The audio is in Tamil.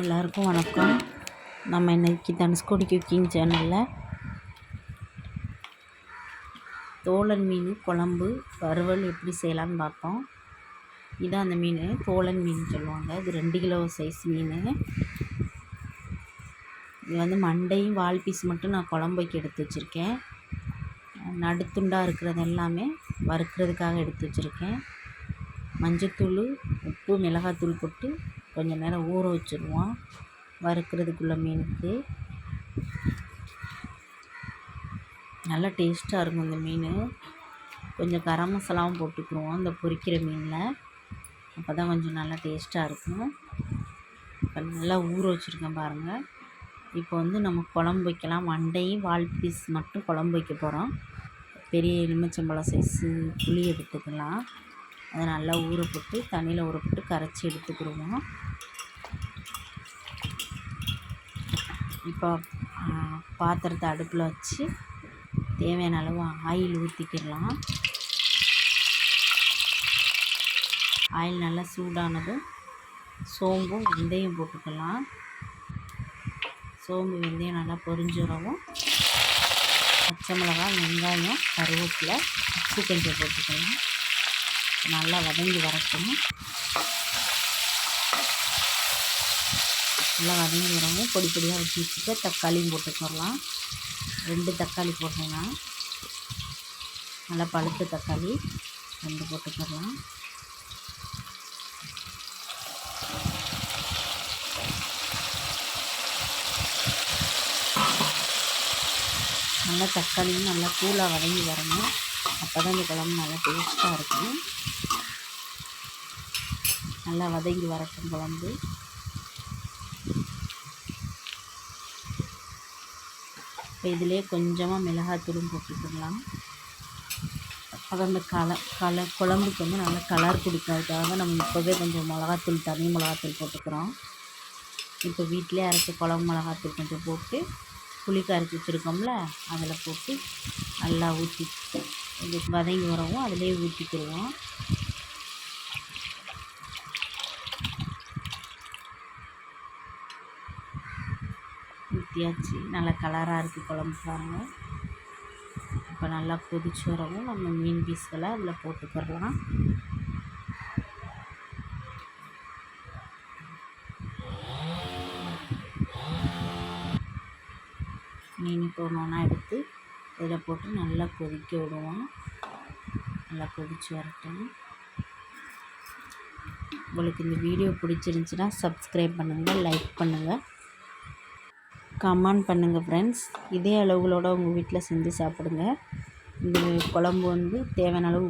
எல்லாருக்கும் வணக்கம். நம்ம இன்றைக்கி தனுஷ்கோடி குக்கிங் சேனலில் தோலன் மீன் குழம்பு வறுவல் எப்படி செய்யலான்னு பார்த்தோம். இதான் அந்த மீன் தோலன் மீன் சொல்லுவாங்க. இது 2 கிலோ சைஸ் மீன். இது வந்து மண்டையும் வால் பீஸ் மட்டும் நான் குழம்பு வைக்க எடுத்து வச்சுருக்கேன். நடுத்துண்டாக இருக்கிறது எல்லாமே வறுக்கிறதுக்காக எடுத்து வச்சுருக்கேன். மஞ்சத்தூள், உப்பு, மிளகாத்தூள் போட்டு கொஞ்சம் நேரம் ஊற வச்சுருவோம் வறுக்கிறதுக்குள்ள மீனுக்கு. நல்லா டேஸ்ட்டாக இருக்கும் இந்த மீன். கொஞ்சம் கரம் மசாலாவும் போட்டுக்குருவோம் இந்த பொரிக்கிற மீனில். அப்போ தான் கொஞ்சம் நல்லா டேஸ்ட்டாக இருக்கும். இப்போ நல்லா ஊற வச்சுருக்கேன் பாருங்கள். இப்போ வந்து நம்ம குழம்பு வைக்கலாம். மண்டையும் வால் பீஸ் மட்டும் குழம்பு வைக்க போகிறோம். பெரிய எலுமிச்சம்பழம் சைஸு புளி எடுத்துக்கலாம். அதை நல்லா ஊற போட்டு தண்ணியில் ஊற போட்டு கரைச்சி எடுத்துக்கிடுவோம். இப்போ பாத்திரத்தை அடுப்பில் வச்சு தேவையான அளவு ஆயில் ஊற்றிக்கிடலாம். ஆயில் நல்லா சூடானதும் சோம்பும் வெந்தயம் போட்டுக்கலாம். சோம்பு வெந்தயம் நல்லா பொரிஞ்சுறவும் பச்சை மிளகாய், வெங்காயம், கருவேப்பிலை, உப்பு கொஞ்சம் போட்டுக்கலாம். நல்லா வதங்கி வரட்டும். நல்லா வதங்கி வரவும் பொடி பொடியாக வச்சு வச்சுட்டு தக்காளியும் போட்டுக்கலாம். 2 தக்காளி போட்டேன்னா நல்லா பழுத்த தக்காளி 2 போட்டுக்கலாம். நல்லா தக்காளியும் நல்லா கூலாக வதங்கி வரணும். அப்போ தான் இந்த குழம்பு நல்லா டேஸ்ட்டாக இருக்கும். நல்லா வதங்கி வரட்டும் குழம்பு. இப்போ இதிலே கொஞ்சமாக மிளகாத்தூளும் போட்டுக்கலாம். அப்போ அந்த குழம்புக்கு வந்து நல்லா கலர் கொடுக்கறதுக்காக நம்ம இப்போவே கொஞ்சம் மிளகாத்தூள், தனி மிளகாத்தூள் போட்டுக்கிறோம். இப்போ வீட்டிலே அரைச்ச குழம்பு மிளகாத்தூள் கொஞ்சம் போட்டு புளி கரைச்சி வச்சுருக்கோம்ல அதில் போட்டு நல்லா ஊற்றி இது வதங்கி வரவும் அதிலே ஊற்றிக்கிடுவோம். ஊற்றியாச்சு. நல்லா கலராக இருக்குது குழம்பு பாருங்கள். இப்போ நல்லா கொதிச்சு வரவும் நம்ம மீன் பீஸ்களை அதில் போட்டுக்கிடலாம். மீன் இப்போ ஒன்றா எடுத்து இதில் போட்டு நல்லா கொதிக்க விடுவோம். நல்லா கொதிச்சு வரட்டும். உங்களுக்கு இந்த வீடியோ பிடிச்சிருந்துச்சின்னா சப்ஸ்கிரைப் பண்ணுங்கள், லைக் பண்ணுங்கள், கமெண்ட் பண்ணுங்கள் ஃப்ரெண்ட்ஸ். இதே அளவுகளோடு உங்கள் வீட்டில் செஞ்சு சாப்பிடுங்க. இந்த குழம்பு வந்து தேவையான அளவு